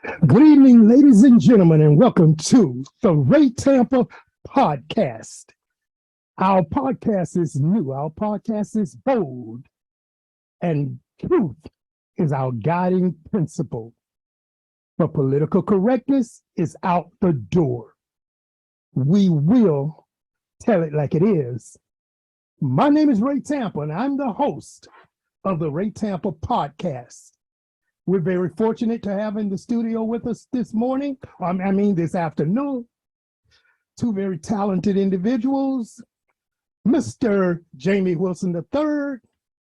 Good evening, ladies and gentlemen, and welcome to the Ray Tampa podcast. Our podcast is new, our podcast is bold, and truth is our guiding principle. But political correctness is out the door. We will tell it like it is. My name is Ray Tampa, and I'm the host of the Ray Tampa podcast. We're very fortunate to have in the studio with us this morning, this afternoon, two very talented individuals, Mr. Jamie Wilson III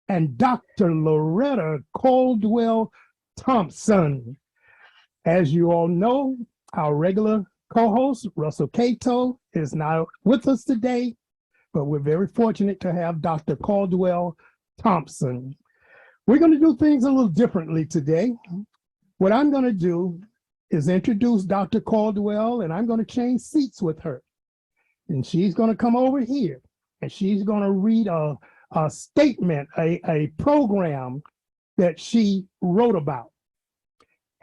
and Dr. Loretta Caldwell Thompson. As you all know, our regular co-host, Russell Cato, is not with us today, but we're very fortunate to have Dr. Caldwell Thompson. We're going to do things a little differently today. What I'm going to do is introduce Dr. Caldwell, and I'm going to change seats with her. And she's going to come over here, and she's going to read a statement, a program that she wrote about.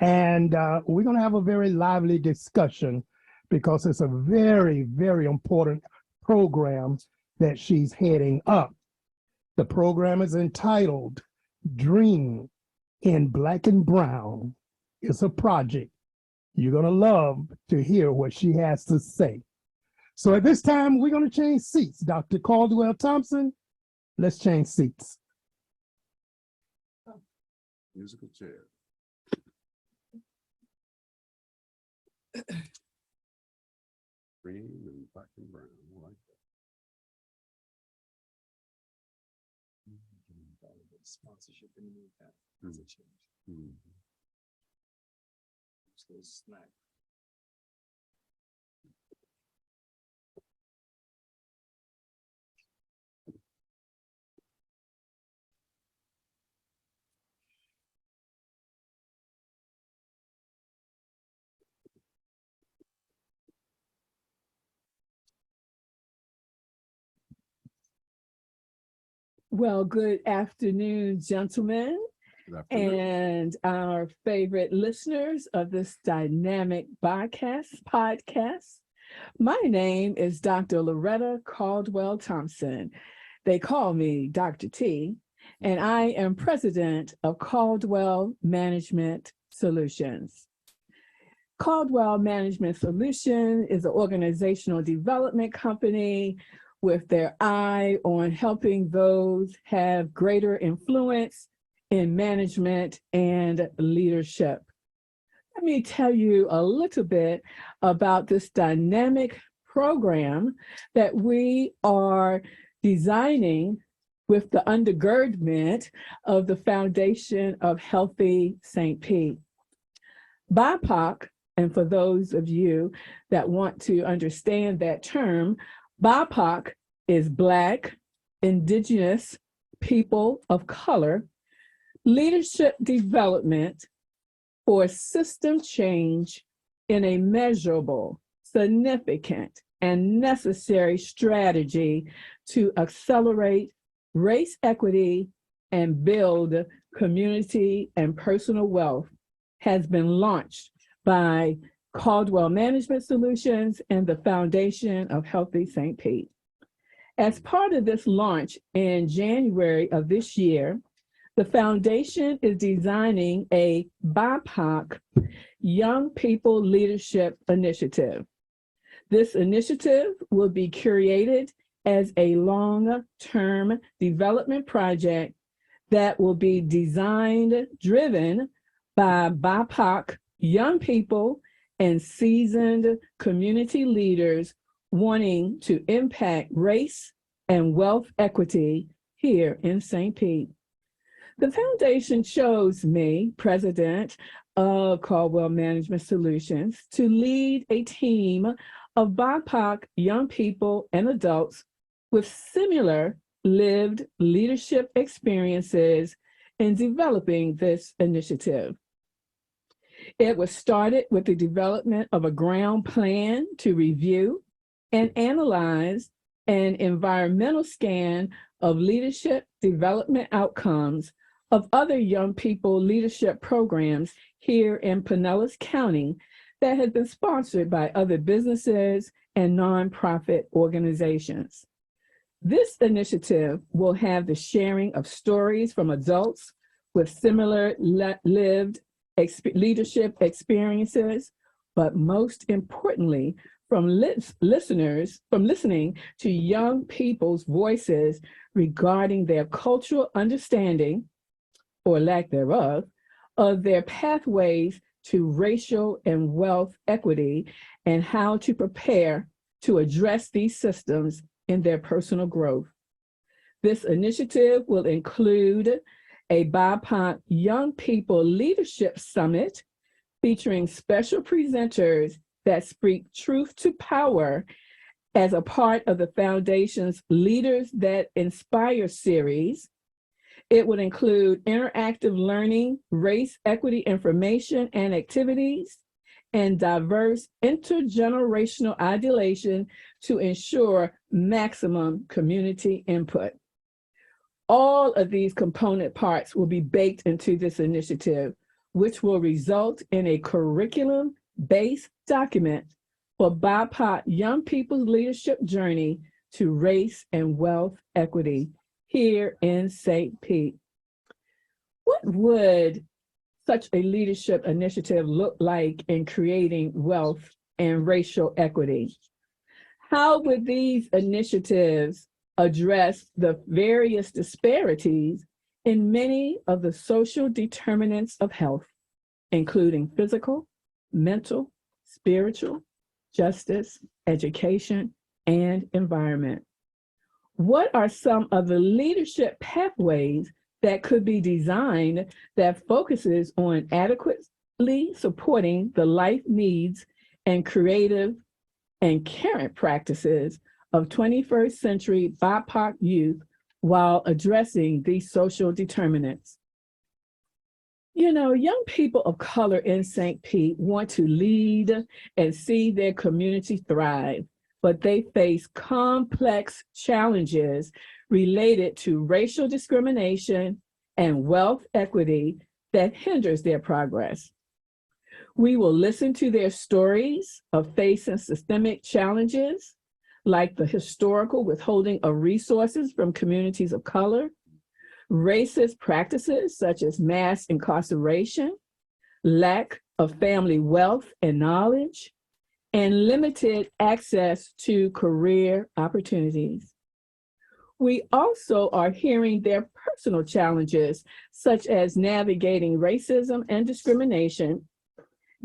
And we're going to have a very lively discussion because it's a very, very important program that she's heading up. The program is entitled Dream in Black and Brown. It's a project. You're going to love to hear what she has to say. So at this time, we're going to change seats. Dr. Caldwell Thompson, let's change seats. Musical chair. Green and black and brown. I like that. Sponsorship in the meantime. As a change. Snack. Well, good afternoon, gentlemen, and our favorite listeners of this dynamic podcast. My name is Dr. Loretta Caldwell Thompson. They call me Dr. T, and I am president of Caldwell Management Solutions. Caldwell Management Solutions is an organizational development company with their eye on helping those have greater influence in management and leadership. Let me tell you a little bit about this dynamic program that we are designing with the undergirdment of the Foundation of Healthy St. Pete. BIPOC, and for those of you that want to understand that term, BIPOC is Black, Indigenous, People of Color, Leadership Development for System Change in a Measurable, Significant, and Necessary Strategy to Accelerate Race Equity and Build Community and Personal Wealth has been launched by Caldwell Management Solutions and the Foundation of Healthy St. Pete. As part of this launch in January of this year, the foundation is designing a BIPOC Young People Leadership Initiative. This initiative will be curated as a long-term development project that will be designed, driven by BIPOC young people and seasoned community leaders wanting to impact race and wealth equity here in St. Pete. The foundation chose me, president of Caldwell Management Solutions, to lead a team of BIPOC young people and adults with similar lived leadership experiences in developing this initiative. It was started with the development of a ground plan to review and analyze an environmental scan of leadership development outcomes of other young people leadership programs here in Pinellas County that has been sponsored by other businesses and nonprofit organizations. This initiative will have the sharing of stories from adults with similar lived leadership experiences, but most importantly, from listening to young people's voices regarding their cultural understanding, or lack thereof, of their pathways to racial and wealth equity and how to prepare to address these systems in their personal growth. This initiative will include a BIPOC Young People Leadership Summit featuring special presenters that speak truth to power as a part of the Foundation's Leaders That Inspire series. It would include interactive learning, race equity information and activities, and diverse intergenerational ideation to ensure maximum community input. All of these component parts will be baked into this initiative, which will result in a curriculum-based document for BIPOC young people's leadership journey to race and wealth equity here in St. Pete. What would such a leadership initiative look like in creating wealth and racial equity? How would these initiatives address the various disparities in many of the social determinants of health, including physical, mental, spiritual, justice, education, and environment? What are some of the leadership pathways that could be designed that focuses on adequately supporting the life needs and creative and current practices of 21st century BIPOC youth while addressing these social determinants? You know, young people of color in St. Pete want to lead and see their community thrive, but they face complex challenges related to racial discrimination and wealth equity that hinders their progress. We will listen to their stories of facing systemic challenges, like the historical withholding of resources from communities of color, racist practices such as mass incarceration, lack of family wealth and knowledge, and limited access to career opportunities. We also are hearing their personal challenges, such as navigating racism and discrimination,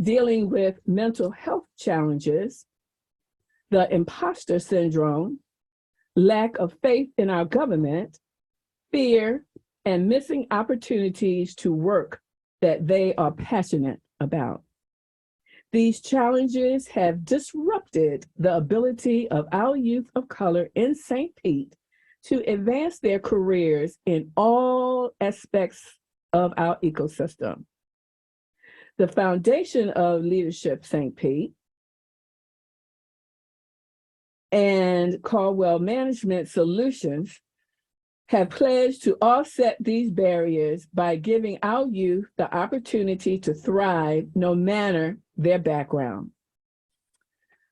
dealing with mental health challenges, the imposter syndrome, lack of faith in our government, fear, and missing opportunities to work that they are passionate about. These challenges have disrupted the ability of our youth of color in St. Pete to advance their careers in all aspects of our ecosystem. The Foundation of Leadership St. Pete and Caldwell Management Solutions have pledged to offset these barriers by giving our youth the opportunity to thrive no matter their background.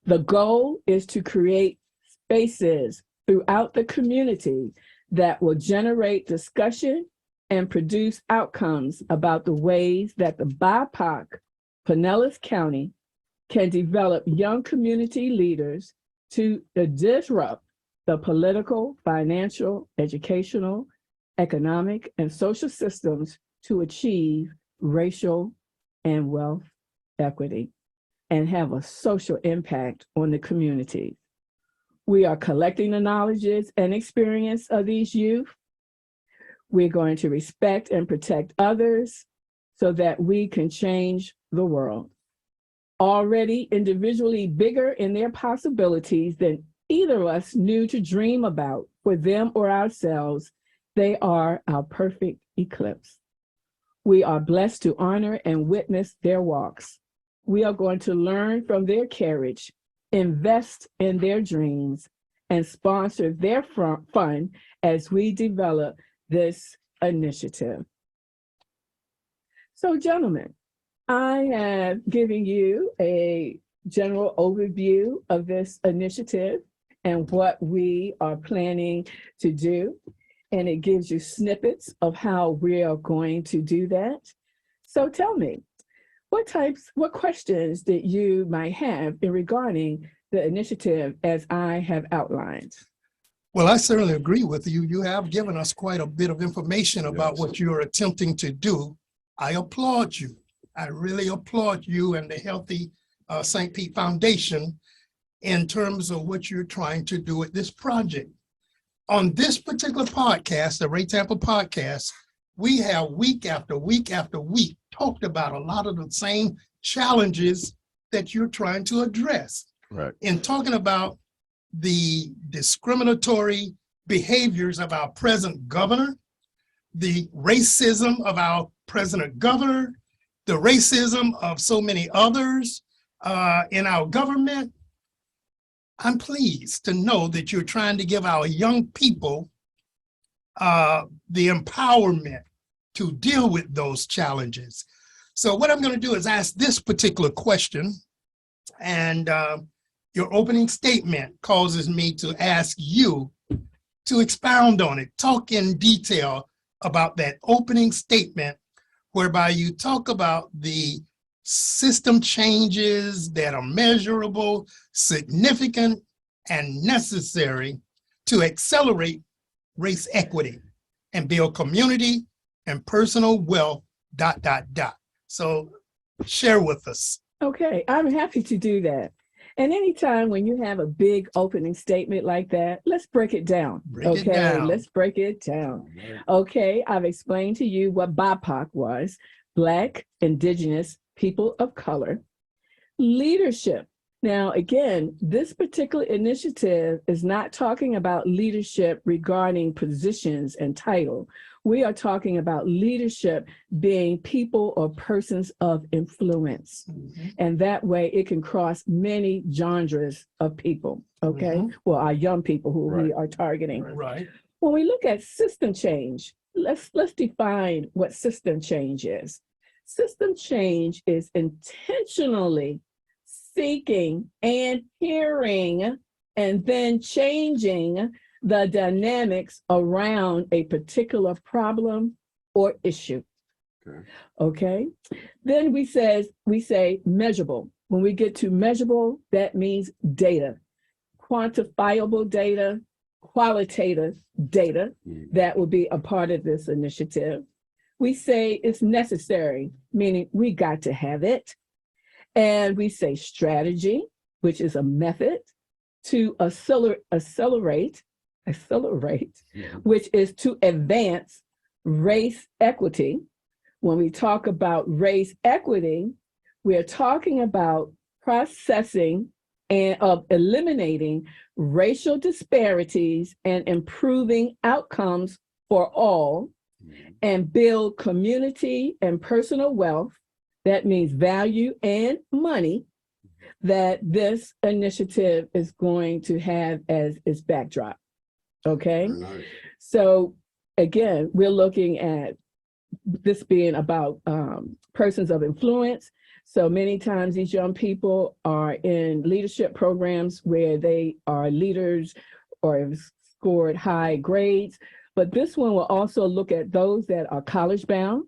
The goal is to create spaces throughout the community that will generate discussion and produce outcomes about the ways that the BIPOC Pinellas County can develop young community leaders to disrupt the political, financial, educational, economic, and social systems to achieve racial and wealth equity and have a social impact on the community. We are collecting the knowledges and experience of these youth. We're going to respect and protect others so that we can change the world. Already individually bigger in their possibilities than either of us knew to dream about for them or ourselves, they are our perfect eclipse. We are blessed to honor and witness their walks. We are going to learn from their courage, invest in their dreams, and sponsor their fun as we develop this initiative. So, gentlemen, I have given you a general overview of this initiative and what we are planning to do. And it gives you snippets of how we are going to do that. So tell me, what questions that you might have in regarding the initiative as I have outlined? Well, I certainly agree with you. You have given us quite a bit of information about Yes. what you're attempting to do. I applaud you. I really applaud you and the Healthy St. Pete Foundation in terms of what you're trying to do with this project. On this particular podcast, the Ray Tampa podcast, we have week after week after week talked about a lot of the same challenges that you're trying to address. Right. In talking about the discriminatory behaviors of our present governor, the racism of our present governor, the racism of so many others in our government. I'm pleased to know that you're trying to give our young people the empowerment to deal with those challenges. So what I'm going to do is ask this particular question, and your opening statement causes me to ask you to expound on it. Talk in detail about that opening statement whereby you talk about the system changes that are measurable, significant, and necessary to accelerate race equity and build community and personal wealth, ... So share with us. Okay, I'm happy to do that. And anytime when you have a big opening statement like that, let's break it down. Break it down. Let's break it down. Okay, I've explained to you what BIPOC was, Black, Indigenous, People of Color. Leadership. Now, again, this particular initiative is not talking about leadership regarding positions and title. We are talking about leadership being people or persons of influence. Mm-hmm. And that way it can cross many genres of people, okay? Mhm. Well, our young people who we Right. are targeting. Right. When we look at system change, let's define what system change is. System change is intentionally seeking and hearing and then changing the dynamics around a particular problem or issue. Okay. Then we say measurable. When we get to measurable, that means data, quantifiable data, qualitative data that will be a part of this initiative. We say it's necessary, meaning we got to have it. And we say strategy, which is a method to accelerate, which is to advance race equity. When we talk about race equity, we're talking about processing and of eliminating racial disparities and improving outcomes for all, and build community and personal wealth. That means value and money that this initiative is going to have as its backdrop. Okay. Right. So again, we're looking at this being about persons of influence. So many times these young people are in leadership programs where they are leaders or have scored high grades. But this one will also look at those that are college bound,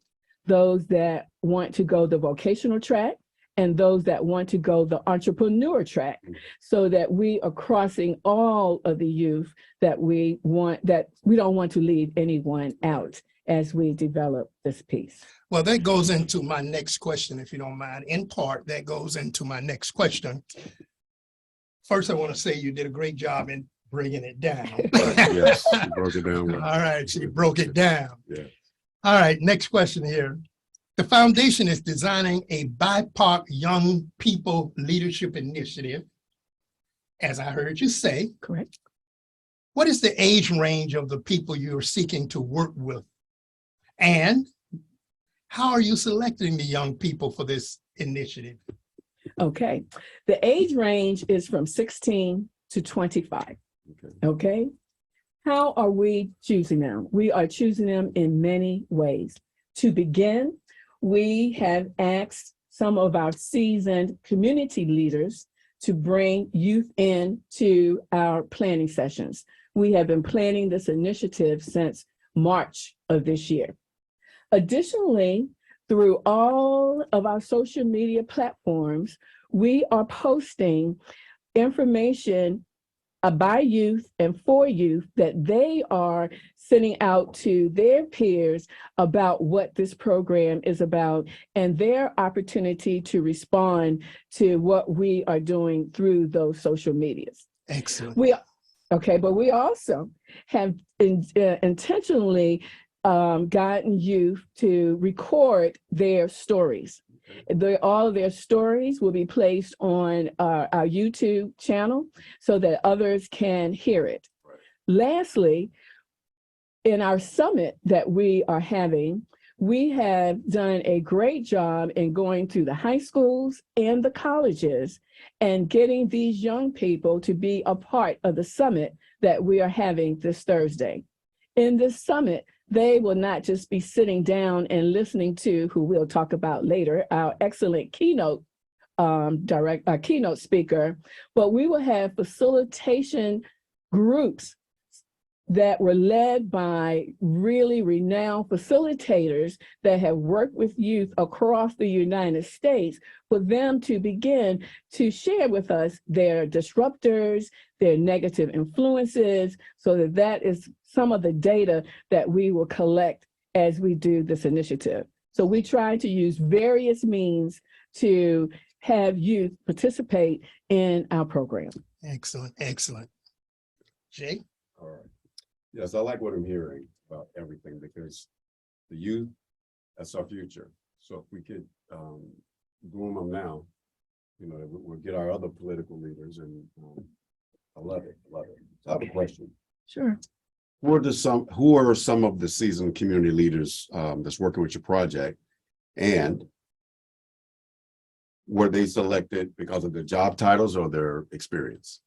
those that want to go the vocational track, and those that want to go the entrepreneur track, so that we are crossing all of the youth that we want, that we don't want to leave anyone out as we develop this piece. Well, that goes into my next question, if you don't mind. In part, that goes into my next question. First, I want to say you did a great job in breaking it down. Yes, you broke it down well. All right, she broke it down. Yeah. All right, next question here. The foundation is designing a BIPOC young people leadership initiative, as I heard you say. Correct. What is the age range of the people you're seeking to work with? And how are you selecting the young people for this initiative? Okay. The age range is from 16 to 25. Okay. How are we choosing them? We are choosing them in many ways. To begin, we have asked some of our seasoned community leaders to bring youth into our planning sessions. We have been planning this initiative since March of this year. Additionally, through all of our social media platforms, we are posting information by youth and for youth that they are sending out to their peers about what this program is about and their opportunity to respond to what we are doing through those social medias. Excellent. But we also have intentionally gotten youth to record their stories. All of their stories will be placed on our YouTube channel so that others can hear it. Right. Lastly, in our summit that we are having, we have done a great job in going through the high schools and the colleges and getting these young people to be a part of the summit that we are having this Thursday. In this summit, they will not just be sitting down and listening to, who we'll talk about later, our excellent keynote speaker, but we will have facilitation groups that were led by really renowned facilitators that have worked with youth across the United States for them to begin to share with us their disruptors, their negative influences, so that is some of the data that we will collect as we do this initiative. So we try to use various means to have youth participate in our program. Excellent, excellent. Jay? All right. Yes, I like what I'm hearing about everything because the youth, that's our future. So if we could groom them now, you know, we'll get our other political leaders, and I love it, love it. So I have a question. Sure. Who are some of the seasoned community leaders that's working with your project, and were they selected because of their job titles or their experience?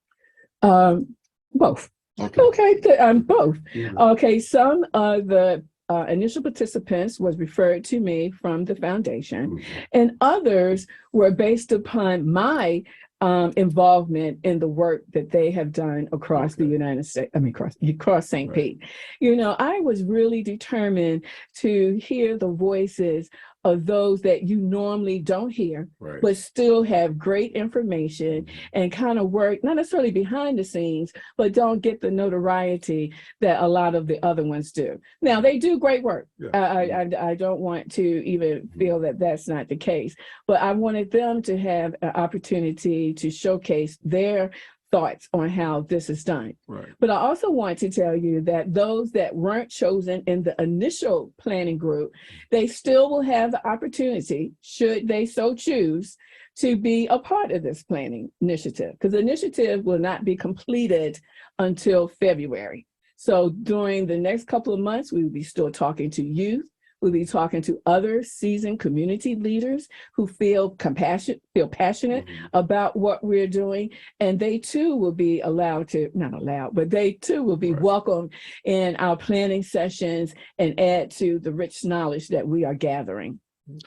Both. Okay, both. Okay, some of the initial participants was referred to me from the foundation, and others were based upon my involvement in the work that they have done across the United States, across St. Pete. You know, I was really determined to hear the voices of those that you normally don't hear, but still have great information and kind of work, not necessarily behind the scenes, but don't get the notoriety that a lot of the other ones do. Now, they do great work. I don't want to even feel that that's not the case, but I wanted them to have an opportunity to showcase their thoughts on how this is done. But I also want to tell you that those that weren't chosen in the initial planning group, they still will have the opportunity, should they so choose, to be a part of this planning initiative, because the initiative will not be completed until February. So during the next couple of months, we will be still talking to youth. We'll be talking to other seasoned community leaders who feel passionate about what we're doing. And they too will be they too will be welcome in our planning sessions and add to the rich knowledge that we are gathering.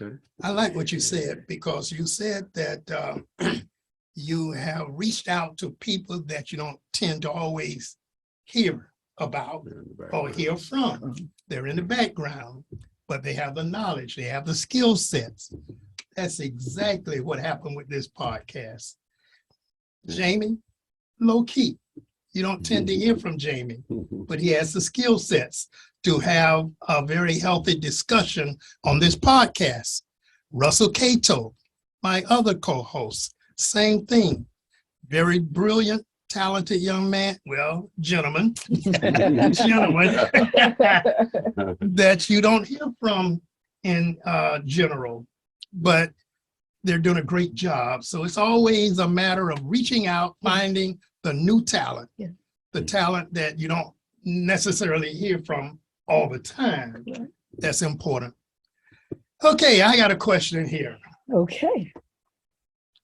Okay. I like what you said, because you said that you have reached out to people that you don't tend to always hear about or hear from. They're in the background, but they have the knowledge, they have the skill sets. That's exactly what happened with this podcast. Jamie, low key. You don't tend to hear from Jamie, but he has the skill sets to have a very healthy discussion on this podcast. Russell Cato, my other co-host, same thing. Very brilliant, talented young man, gentleman, that you don't hear from in general, but they're doing a great job. So it's always a matter of reaching out, finding the new talent, the talent that you don't necessarily hear from all the time. That's important. Okay, I got a question here. Okay.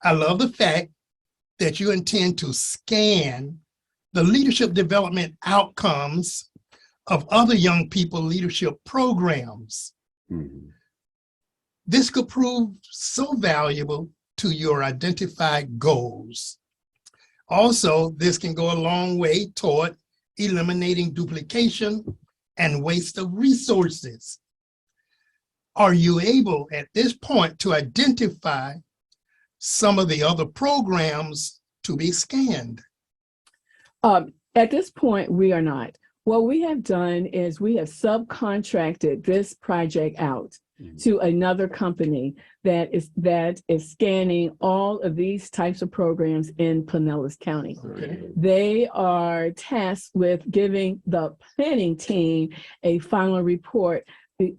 I love the fact that you intend to scan the leadership development outcomes of other young people leadership programs. This could prove so valuable to your identified goals. Also, this can go a long way toward eliminating duplication and waste of resources. Are you able at this point to identify some of the other programs to be scanned? At this point, we are not. What we have done is we have subcontracted this project out to another company that is scanning all of these types of programs in Pinellas County. Okay. They are tasked with giving the planning team a final report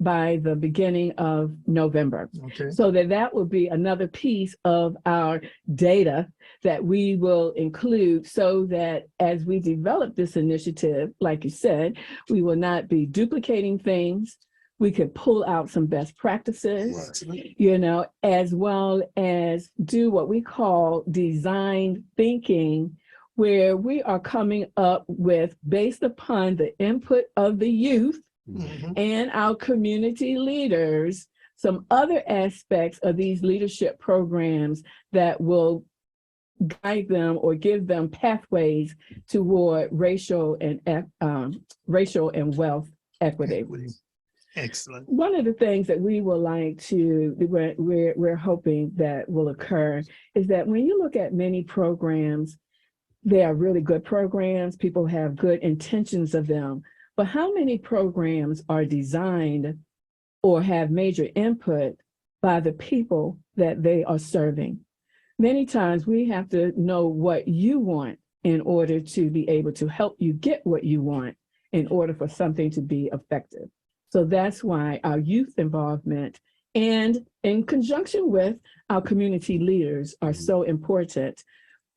by the beginning of November. Okay. So that will be another piece of our data that we will include so that as we develop this initiative, like you said, we will not be duplicating things. We could pull out some best practices, you know, as well as do what we call design thinking, where we are coming up with, based upon the input of the youth, and our community leaders, some other aspects of these leadership programs that will guide them or give them pathways toward racial and wealth equity. Excellent. One of the things that we would like to, we're hoping that will occur is that when you look at many programs, they are really good programs. People have good intentions of them. But how many programs are designed or have major input by the people that they are serving? Many times we have to know what you want in order to be able to help you get what you want in order for something to be effective. So that's why our youth involvement and in conjunction with our community leaders are so important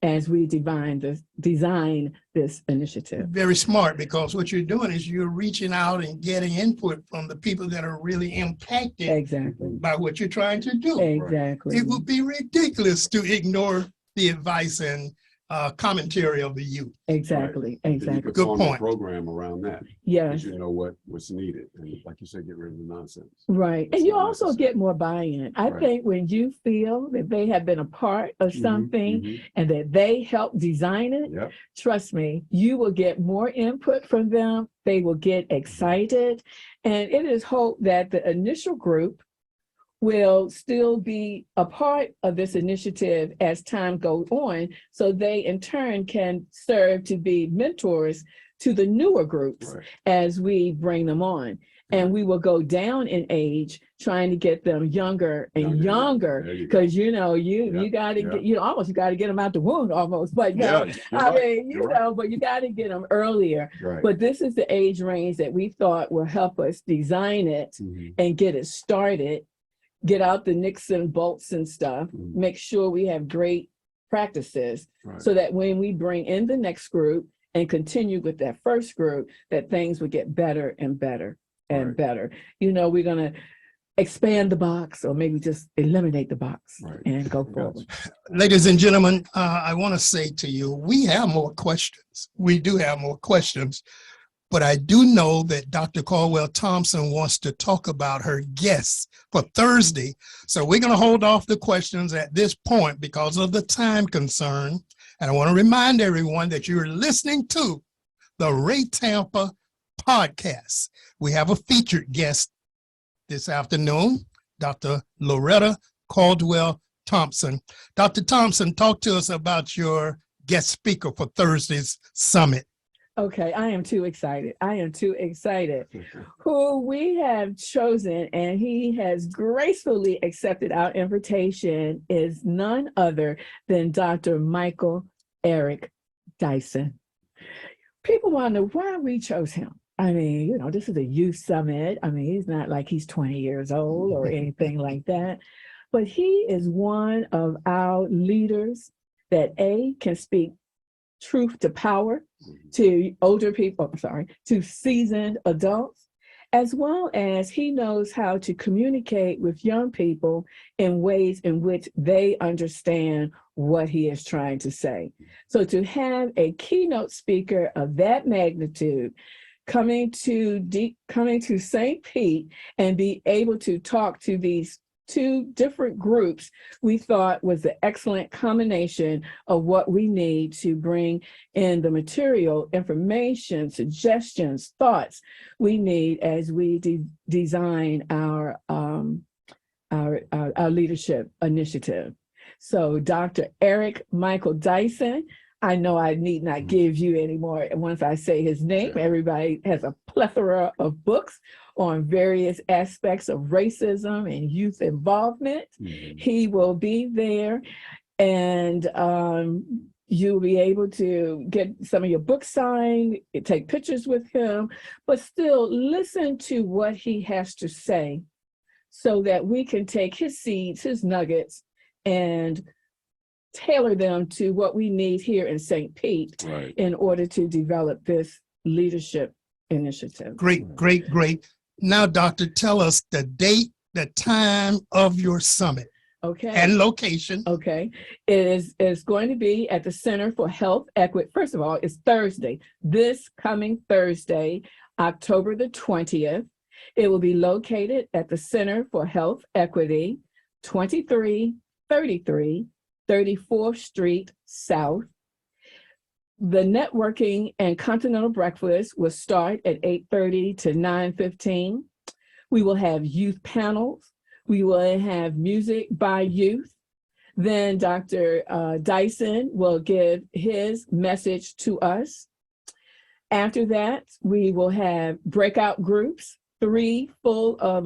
as we design this initiative. Very smart, because what you're doing is you're reaching out and getting input from the people that are really impacted Exactly. by what you're trying to do. Exactly. It would be ridiculous to ignore the advice and commentary of the youth. Exactly. You Exactly. could Good form a point. program around that. Yes. Because you know what's needed. And like you said, get rid of the nonsense. Right. It's And you not also necessary. get more buy-in. I Right. think when you feel that they have been a part of something and that they helped design it, Yep. trust me, you will get more input from them. They will get excited. And it is hoped that the initial group will still be a part of this initiative as time goes on, so they in turn can serve to be mentors to the newer groups as we bring them on. And we will go down in age, trying to get them younger and younger, because you know, you got to get, you got to get them out the womb almost, but no, but you got to get them earlier. But this is the age range that we thought will help us design it and get it started, get out the Nixon bolts and stuff, make sure we have great practices so that when we bring in the next group and continue with that first group, that things would get better and better and better. You know, we're going to expand the box or maybe just eliminate the box and go forward. Ladies and gentlemen, I want to say to you, we have more questions. We do have more questions. But I do know that Dr. Caldwell Thompson wants to talk about her guests for Thursday. So we're going to hold off the questions at this point because of the time concern. And I want to remind everyone that you're listening to the Ray Tampa podcast. We have a featured guest this afternoon, Dr. Loretta Caldwell Thompson. Dr. Thompson, talk to us about your guest speaker for Thursday's summit. Okay, I am too excited. I am too excited. Who we have chosen, and he has gracefully accepted our invitation, is none other than Dr. Michael Eric Dyson. People want to know why we chose him. I mean, you know, this is a youth summit. I mean, he's not like he's 20 years old or anything like that, but he is one of our leaders that can speak truth to power to older people, to seasoned adults, as well as he knows how to communicate with young people in ways in which they understand what he is trying to say. So to have a keynote speaker of that magnitude coming to St. Pete and be able to talk to these two different groups we thought was the excellent combination of what we need to bring in the material, information, suggestions, thoughts we need as we design our leadership initiative. So Dr. Eric Michael Dyson, I know I need not give you any more. Once I say his name, everybody has a plethora of books on various aspects of racism and youth involvement. He will be there, and you'll be able to get some of your books signed, take pictures with him, but still listen to what he has to say so that we can take his seeds, his nuggets, and tailor them to what we need here in St. Pete in order to develop this leadership initiative. Great, great, great. Now, Doctor, tell us the date, the time of your summit. Okay. And location. Okay. It's going to be at the Center for Health Equity. First of all, it's Thursday, this coming Thursday, October the 20th. It will be located at the Center for Health Equity, 2333 34th Street South. The networking and continental breakfast will start at 8:30 to 9:15. We will have youth panels. We will have music by youth. Then Dr. Dyson will give his message to us. After that, we will have breakout groups, 3 full of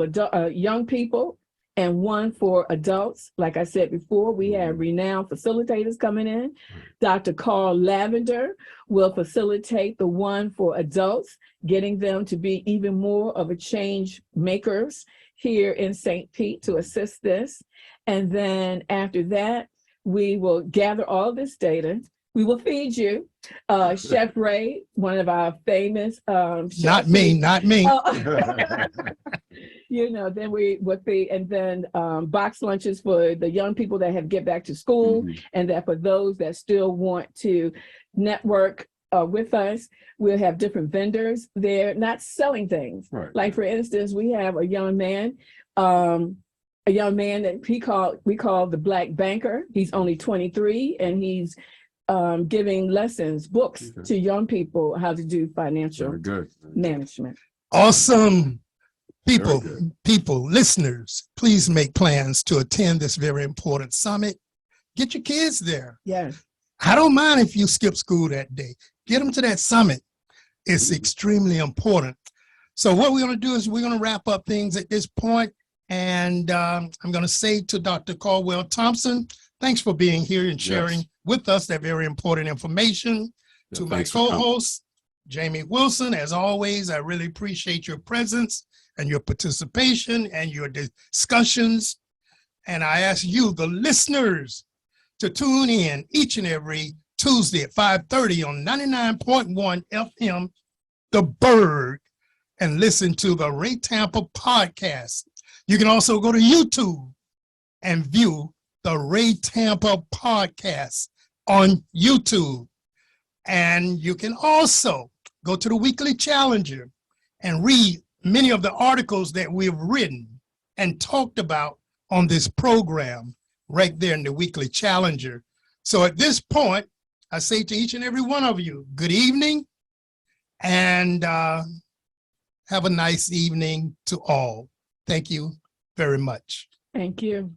young people and 1 for adults. Like I said before, we have renowned facilitators coming in. Dr. Carl Lavender will facilitate the one for adults, getting them to be even more of a change makers here in St. Pete to assist this. And then after that, we will gather all this data. We will feed you. Chef Ray, one of our famous Not me, not me. You know, then we would feed, and then box lunches for the young people that have get back to school, and that for those that still want to network with us, we'll have different vendors there, not selling things. Like for instance, we have a young man that we call the Black Banker. He's only 23, and he's giving lessons, books to young people how to do financial management. Awesome. People, listeners, please make plans to attend this very important summit. Get your kids there. Yes. I don't mind if you skip school that day. Get them to that summit. It's extremely important. So what we're going to do is we're going to wrap up things at this point. And I'm going to say to Dr. Caldwell Thompson, thanks for being here and sharing with us that very important information. To my co-host, Jamie Wilson, as always, I really appreciate your presence and your participation and your discussions. And I ask you, the listeners, to tune in each and every Tuesday at 5:30 on 99.1 FM, The Berg, and listen to the Ray Tampa podcast. You can also go to YouTube and view the Ray Tampa podcast on YouTube. And you can also go to the Weekly Challenger and read many of the articles that we've written and talked about on this program right there in the Weekly Challenger. So at this point, I say to each and every one of you, good evening, and have a nice evening to all. Thank you very much. Thank you.